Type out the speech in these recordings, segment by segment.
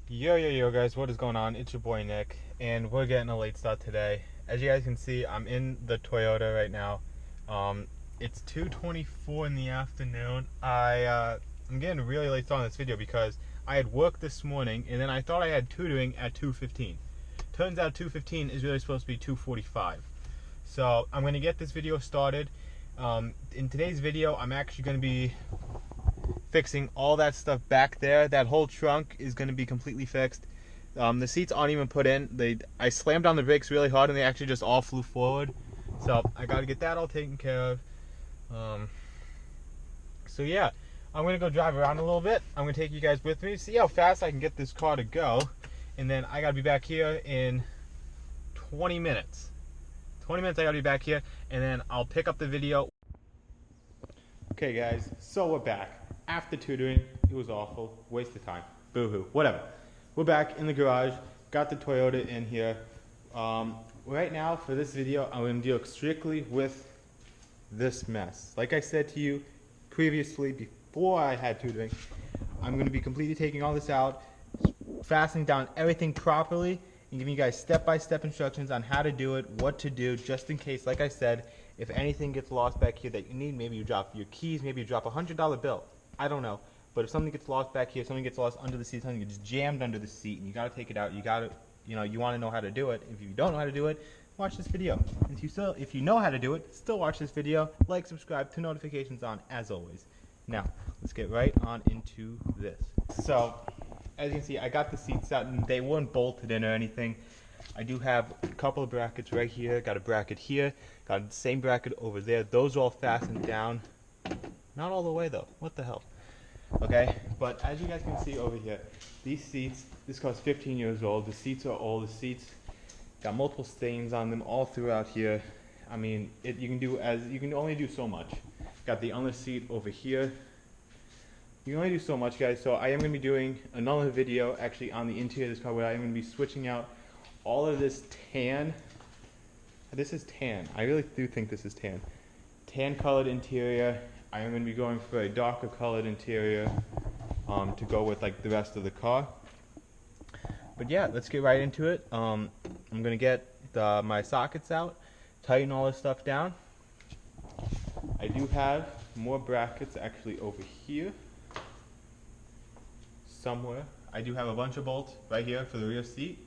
Yo guys, what is going on? It's your boy Nick, and we're getting a late start today. As you guys can see, I'm in the Toyota right now. It's 2:24 in the afternoon. I'm getting a really late start on this video because I had work this morning, and then I thought I had tutoring at 2:15. Turns out 2:15 is really supposed to be 2:45. So I'm going to get this video started. In today's video, I'm actually going to be fixing all that stuff back there. That whole trunk is going to be completely fixed. The seats aren't even put in. I slammed on the brakes really hard and they actually just all flew forward. So I got to get that all taken care of. So yeah, I'm going to go drive around a little bit. I'm going to take you guys with me, see how fast I can get this car to go. And then I got to be back here in 20 minutes. 20 minutes I got to be back here, and then I'll pick up the video. Okay guys, so we're back. After tutoring, it was awful, waste of time, boo-hoo, whatever. We're back in the garage, got the Toyota in here. Right now, for this video, I'm going to deal strictly with this mess. Like I said to you previously, before I had tutoring, I'm going to be completely taking all this out, fastening down everything properly, and giving you guys step-by-step instructions on how to do it, what to do, just in case, like I said, if anything gets lost back here that you need, maybe you drop your keys, maybe you drop a $100 bill. I don't know. But if something gets lost back here, something gets lost under the seat, something gets jammed under the seat, and you gotta take it out, you gotta, you wanna know how to do it. If you don't know how to do it, watch this video. And if you know how to do it, still watch this video, like, subscribe, turn notifications on, as always. Now, let's get right on into this. So, as you can see, I got the seats out, and they weren't bolted in or anything. I do have a couple of brackets right here, got a bracket here, got the same bracket over there. Those are all fastened down. Not all the way though, what the hell. Okay, but as you guys can see over here, these seats, this car's 15 years old, the seats are old, the seats got multiple stains on them all throughout here. I mean, you can only do so much. Got the other seat over here. You can only do so much, guys, so I am going to be doing another video actually on the interior of this car where I am going to be switching out all of this tan. This is tan. I really do think this is tan. Tan colored interior. I am going to be going for a darker colored interior to go with like the rest of the car. But yeah, let's get right into it. I'm going to get my sockets out, tighten all this stuff down. I do have more brackets actually over here somewhere. I do have a bunch of bolts right here for the rear seat.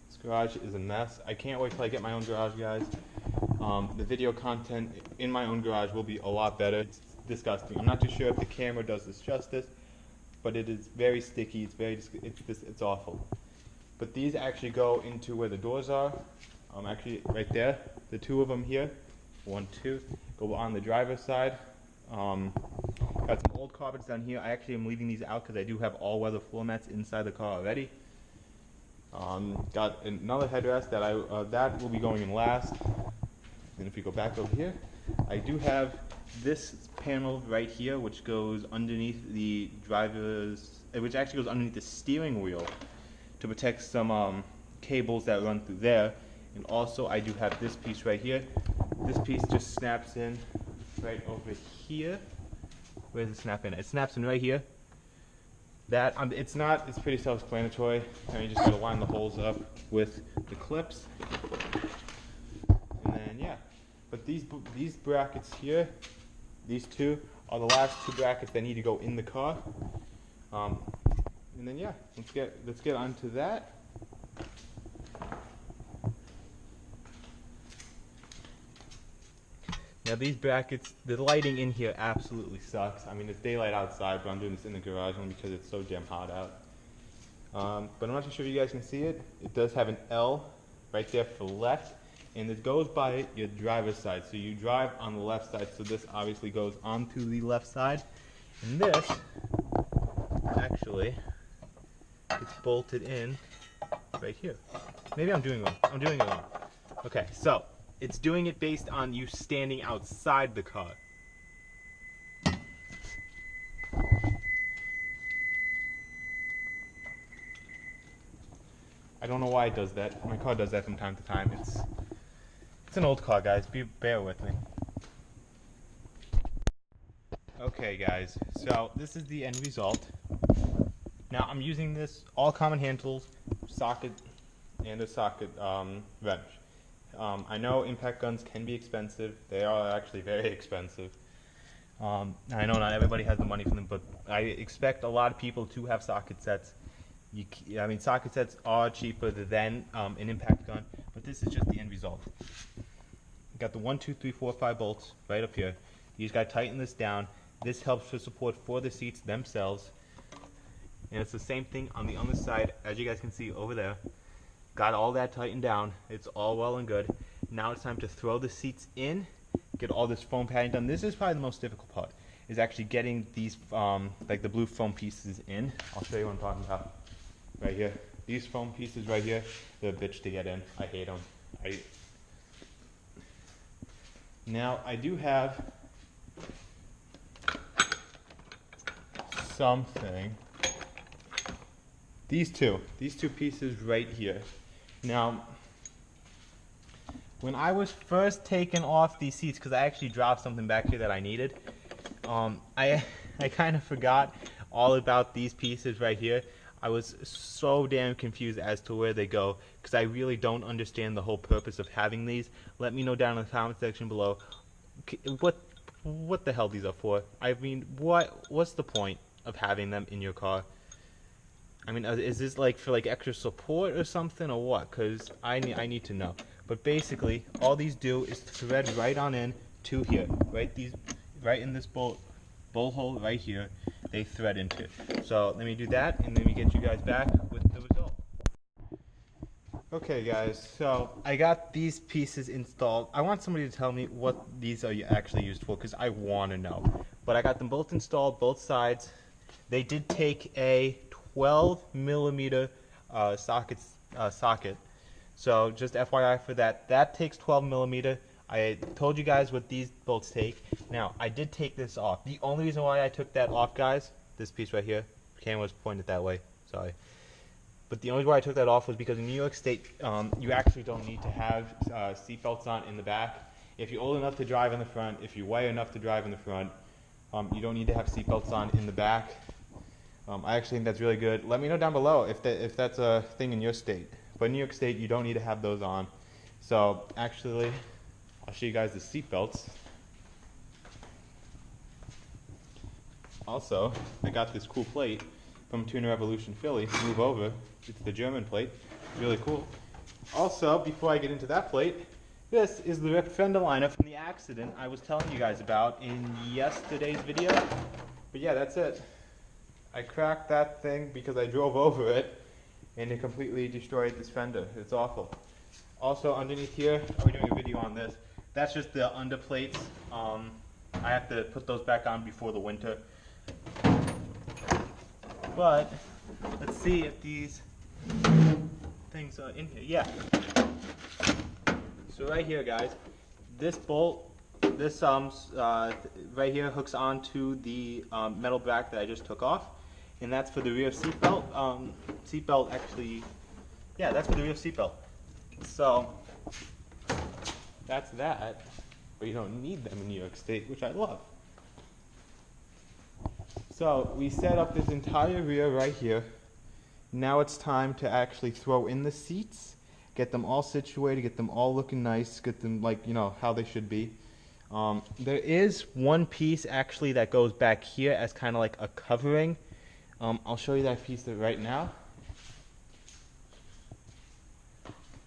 This garage is a mess. I can't wait till I get my own garage, guys. The video content in my own garage will be a lot better. It's disgusting. I'm not too sure if the camera does this justice, but it is very sticky. It's awful. But these actually go into where the doors are. Actually, right there, the two of them here, 1, 2, go on the driver's side. Got some old carpets down here. I actually am leaving these out because I do have all-weather floor mats inside the car already. Got another headrest that will be going in last. And if we go back over here, I do have this panel right here, which goes underneath the which actually goes underneath the steering wheel to protect some cables that run through there. And also, I do have this piece right here. This piece just snaps in right over here. Where does it snap in? It snaps in right here. It's pretty self-explanatory. You just gotta line the holes up with the clips. And then, yeah. But these brackets here, these two, are the last two brackets that need to go in the car. And then, yeah, let's get onto that. Now these brackets, the lighting in here absolutely sucks. I mean, it's daylight outside, but I'm doing this in the garage only because it's so damn hot out. But I'm not too sure if you guys can see it. It does have an L right there for left, and it goes by your driver's side. So you drive on the left side, so this obviously goes onto the left side. And this, actually, it's bolted in right here. Maybe I'm doing it wrong. Okay, so it's doing it based on you standing outside the car. I don't know why it does that. My car does that from time to time. It's an old car, guys. Bear with me. Okay, guys. So this is the end result. Now I'm using this all common hand tools, socket, and a socket wrench. I know impact guns can be expensive. They are actually very expensive. I know not everybody has the money for them, but I expect a lot of people to have socket sets. I mean, socket sets are cheaper than an impact gun, but this is just the end result. Got the 1, 2, 3, 4, 5 bolts right up here. You just got to tighten this down. This helps for support for the seats themselves. And it's the same thing on the other side, as you guys can see over there. Got all that tightened down. It's all well and good. Now it's time to throw the seats in, get all this foam padding done. This is probably the most difficult part, is actually getting these, like the blue foam pieces in. I'll show you what I'm talking about. Right here. These foam pieces right here, they're a bitch to get in. I hate them. Now, I do have something. These two pieces right here. Now, when I was first taking off these seats, because I actually dropped something back here that I needed, I kind of forgot all about these pieces right here. I was so damn confused as to where they go, because I really don't understand the whole purpose of having these. Let me know down in the comment section below what the hell these are for. I mean, what's the point of having them in your car? I mean, is this like for like extra support or something, or what? Because I need to know. But basically, all these do is thread right on in to here, right in this bolt hole right here. They thread into it. So let me do that, and then we get you guys back with the result. Okay, guys. So I got these pieces installed. I want somebody to tell me what these are actually used for, because I want to know. But I got them both installed, both sides. They did take a 12mm socket. So just FYI for that. That takes 12mm. I told you guys what these bolts take. Now, I did take this off. The only reason why I took that off, guys, this piece right here, the camera was pointed that way, sorry. But the only reason why I took that off was because in New York State, you actually don't need to have seatbelts on in the back. If you're old enough to drive in the front, if you weigh enough to drive in the front, you don't need to have seatbelts on in the back. I actually think that's really good. Let me know down below if that's a thing in your state. But in New York State, you don't need to have those on. So actually, I'll show you guys the seat belts. Also, I got this cool plate from Tuner Revolution Philly. Move over. It's the German plate. Really cool. Also, before I get into that plate, this is the ripped fender liner from the accident I was telling you guys about in yesterday's video. But yeah, that's it. I cracked that thing because I drove over it, and it completely destroyed this fender. It's awful. Also, underneath here, I'll be doing a video on this. That's just the under plates. I have to put those back on before the winter. But let's see if these things are in here. Yeah. So right here, guys, this bolt, this right here hooks onto the metal bracket that I just took off, and that's for the rear seat belt. Seat belt actually, yeah, that's for the rear seat belt. So that's that, but you don't need them in New York State, which I love. So we set up this entire rear right here. Now it's time to actually throw in the seats, get them all situated, get them all looking nice, get them like, you know, how they should be. There is one piece actually that goes back here as kind of like a covering. I'll show you that piece right now.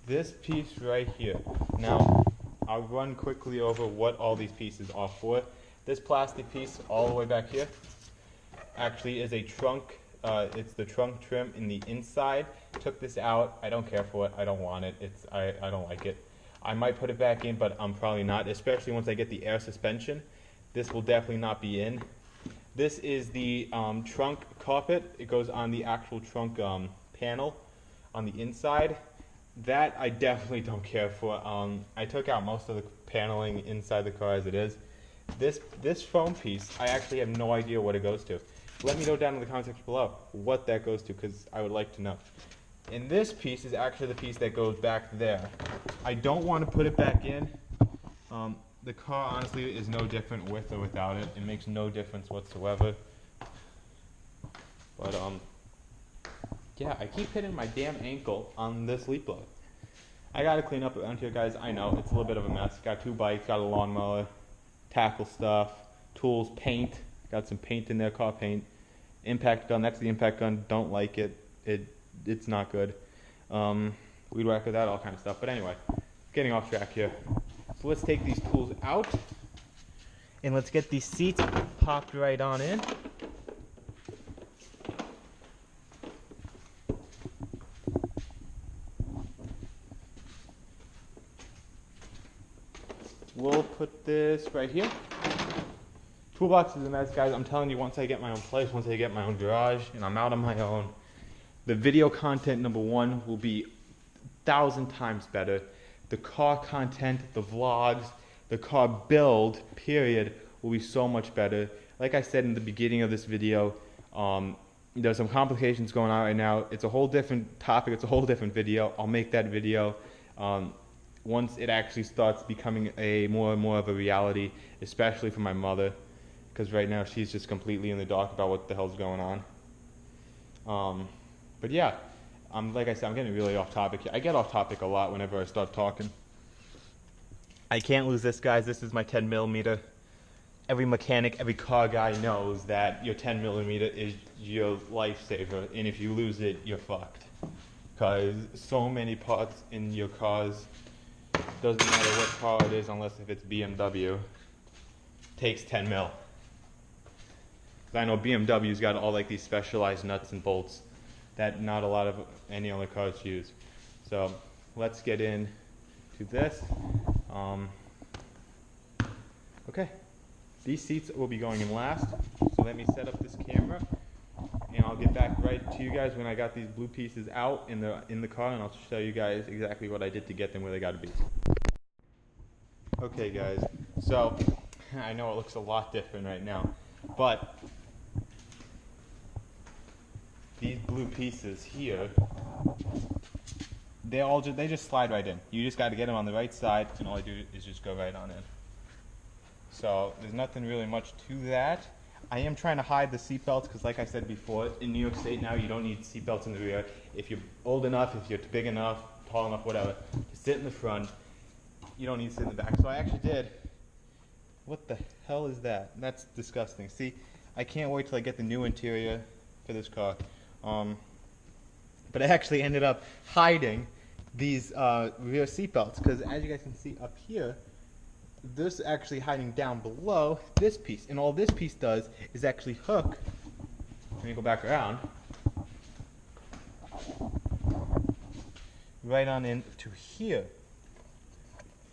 This piece right here. Now, I'll run quickly over what all these pieces are for. This plastic piece all the way back here actually is a trunk. It's the trunk trim in the inside. Took this out. I don't care for it. I don't want it. I don't like it. I might put it back in, but I'm probably not, especially once I get the air suspension. This will definitely not be in. This is the trunk carpet. It goes on the actual trunk panel on the inside. That I definitely don't care for. I took out most of the paneling inside the car as it is. This foam piece, I actually have no idea what it goes to. Let me know down in the comment section below what that goes to, because I would like to know. And this piece is actually the piece that goes back there. I don't want to put it back in. The car honestly is no different with or without it. It makes no difference whatsoever. But yeah, I keep hitting my damn ankle on this leaf blower. I gotta clean up around here, guys. I know, it's a little bit of a mess. Got 2 bikes, got a lawnmower, tackle stuff, tools, paint. Got some paint in there, car paint. Impact gun, that's the impact gun. Don't like it. It's not good. Weed whacker, that, all kind of stuff. But anyway, getting off track here. So let's take these tools out. And let's get these seats popped right on in. We'll put this right here. Toolbox is a mess, guys. I'm telling you, once I get my own place, once I get my own garage, and I'm out on my own, the video content, number one, will be 1,000 times better. The car content, the vlogs, the car build, period, will be so much better. Like I said in the beginning of this video, there's some complications going on right now. It's a whole different topic. It's a whole different video. I'll make that video once it actually starts becoming more and more of a reality, especially for my mother, because right now she's just completely in the dark about what the hell's going on. But yeah, like I said, I'm getting really off topic here. I get off topic a lot whenever I start talking. I can't lose this, guys. This is my 10 millimeter. Every mechanic, every car guy knows that your 10 millimeter is your lifesaver, and if you lose it, you're fucked. Because so many parts in your cars, doesn't matter what car it is, unless if it's BMW, takes 10 mil. I know BMW's got all like these specialized nuts and bolts that not a lot of any other cars use. So let's get into this. Okay, these seats will be going in last. So let me set up this camera, and I'll get back right to you guys when I got these blue pieces out in the car, and I'll show you guys exactly what I did to get them where they got to be. Okay, guys. So I know it looks a lot different right now, but these blue pieces here, they just slide right in. You just got to get them on the right side, and all I do is just go right on in. So there's nothing really much to that. I am trying to hide the seat belts because, like I said before, in New York State now you don't need seat belts in the rear. If you're old enough, if you're big enough, tall enough, whatever, to sit in the front, you don't need to sit in the back. So I actually did. What the hell is that? That's disgusting. See, I can't wait till I get the new interior for this car. But I actually ended up hiding these rear seat belts because, as you guys can see up here, this is actually hiding down below this piece, and all this piece does is actually hook. Let me go back around. Right on into here.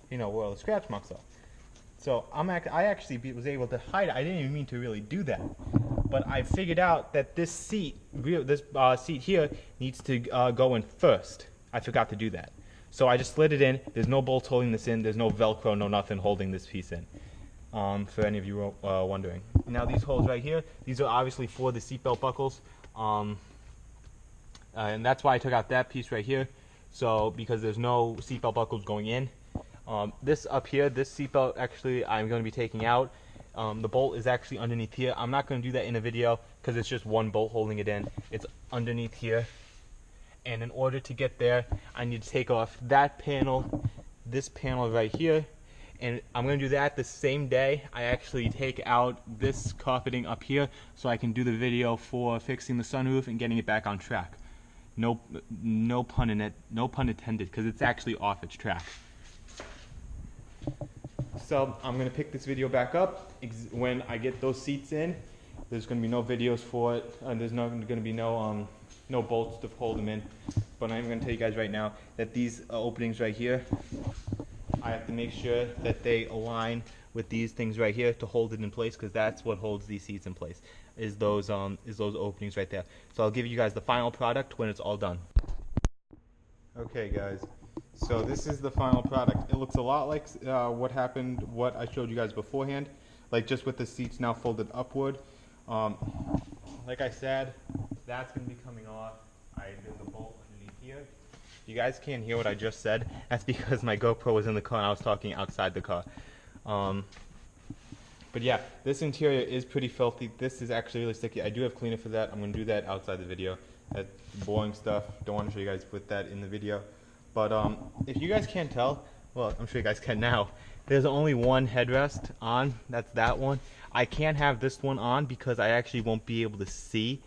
You know where all the scratch marks are. So I actually was able to hide it. I didn't even mean to really do that, but I figured out that this seat here needs to go in first. I forgot to do that. So I just slid it in. There's no bolts holding this in. There's no Velcro, no nothing holding this piece in, for any of you wondering. Now these holes right here, these are obviously for the seatbelt buckles. And that's why I took out that piece right here. So because there's no seatbelt buckles going in. This up here, this seatbelt actually I'm going to be taking out. The bolt is actually underneath here. I'm not going to do that in a video because it's just one bolt holding it in. It's underneath here. And in order to get there, I need to take off that panel, this panel right here, and I'm going to do that the same day I actually take out this carpeting up here so I can do the video for fixing the sunroof and getting it back on track. No pun in it, no pun intended, because it's actually off its track. So I'm going to pick this video back up when I get those seats in. There's going to be no videos for it, and there's going to be no bolts to hold them in, but I'm going to tell you guys right now that these openings right here, I have to make sure that they align with these things right here to hold it in place, because that's what holds these seats in place, is those openings right there. So I'll give you guys the final product when it's all done. Okay guys, so this is the final product. It looks a lot like what I showed you guys beforehand, like just with the seats now folded upward. Like I said, that's going to be coming off. I did the bolt underneath here. If you guys can't hear what I just said, that's because my GoPro was in the car and I was talking outside the car. But yeah, this interior is pretty filthy. This is actually really sticky. I do have cleaner for that. I'm going to do that outside the video. That's boring stuff. Don't want to show you guys with that in the video. But if you guys can't tell, well, I'm sure you guys can now. There's only one headrest on. That's that one. I can't have this one on because I actually won't be able to see.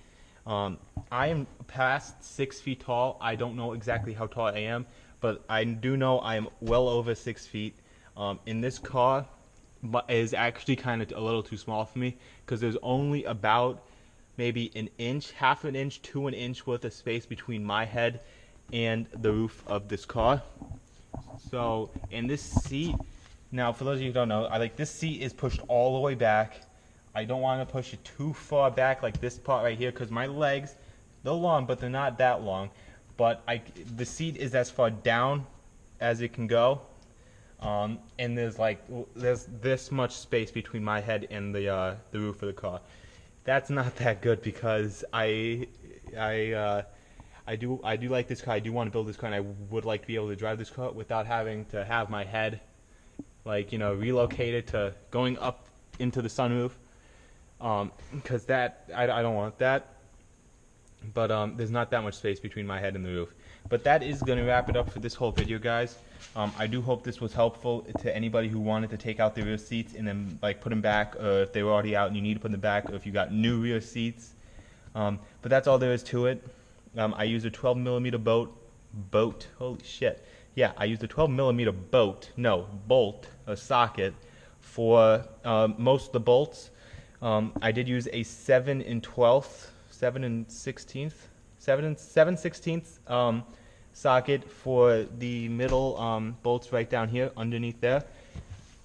I am past 6 feet tall. I don't know exactly how tall I am, but I do know I am well over 6 feet. In this car, is actually kind of a little too small for me because there's only about maybe an inch, half an inch to an inch worth of space between my head and the roof of this car. So, in this seat, now for those of you who don't know, this seat is pushed all the way back. I don't want to push it too far back like this part right here because my legs, they're long, but they're not that long. But the seat is as far down as it can go. And there's this much space between my head and the roof of the car. That's not that good because I do like this car. I do want to build this car, and I would like to be able to drive this car without having to have my head, relocated to going up into the sunroof. Because I don't want that. But there's not that much space between my head and the roof. But that is going to wrap it up for this whole video, guys. I do hope this was helpful to anybody who wanted to take out the rear seats and then put them back, or if they were already out and you need to put them back, or if you got new rear seats. But that's all there is to it. I used a 12mm bolt. Holy shit. Yeah, I used a 12mm bolt, a socket for most of the bolts. I did use a 7 16th socket for the middle bolts right down here underneath there.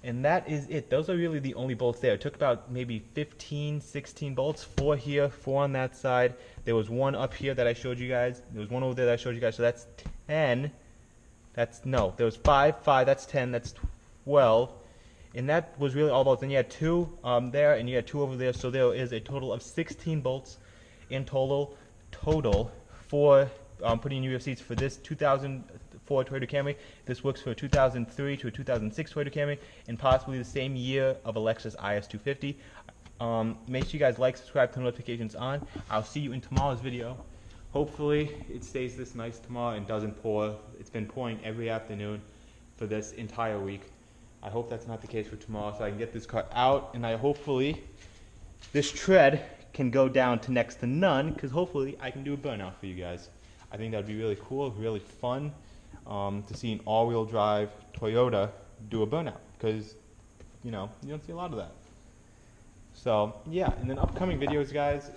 And that is it. Those are really the only bolts there. It took about maybe 15, 16 bolts, 4 here, 4 on that side. There was one up here that I showed you guys. There was one over there that I showed you guys. So that's 10. There was 5, that's 10, that's 12. And that was really all bolts. Then you had 2 there, and you had 2 over there. So there is a total of 16 bolts in total for putting new rear seats for this 2004 Toyota Camry. This works for a 2003 to a 2006 Toyota Camry, and possibly the same year of a Lexus IS250. Make sure you guys like, subscribe, turn notifications on. I'll see you in tomorrow's video. Hopefully it stays this nice tomorrow and doesn't pour. It's been pouring every afternoon for this entire week. I hope that's not the case for tomorrow, so I can get this car out, and hopefully this tread can go down to next to none, because hopefully I can do a burnout for you guys. I think that would be really cool, really fun to see an all-wheel drive Toyota do a burnout, because you don't see a lot of that. So yeah, and then upcoming videos, guys,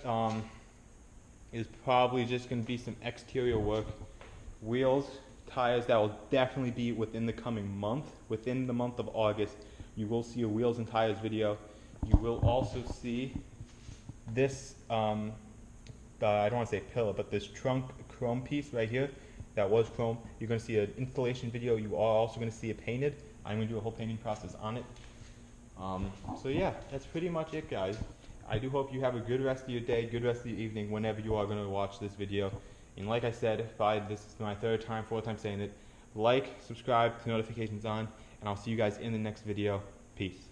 is probably just going to be some exterior work, wheels, tires. That will definitely be within the coming month. Within the month of August, you will see a wheels and tires video. You will also see this, I don't want to say pillar, but this trunk chrome piece right here, that was chrome. You're going to see an installation video. You are also going to see it painted. I'm going to do a whole painting process on it. So yeah, that's pretty much it, guys. I do hope you have a good rest of your day, good rest of your evening, whenever you are going to watch this video. And like I said, this is my 3rd time, 4th time saying it, like, subscribe, notifications on, and I'll see you guys in the next video. Peace.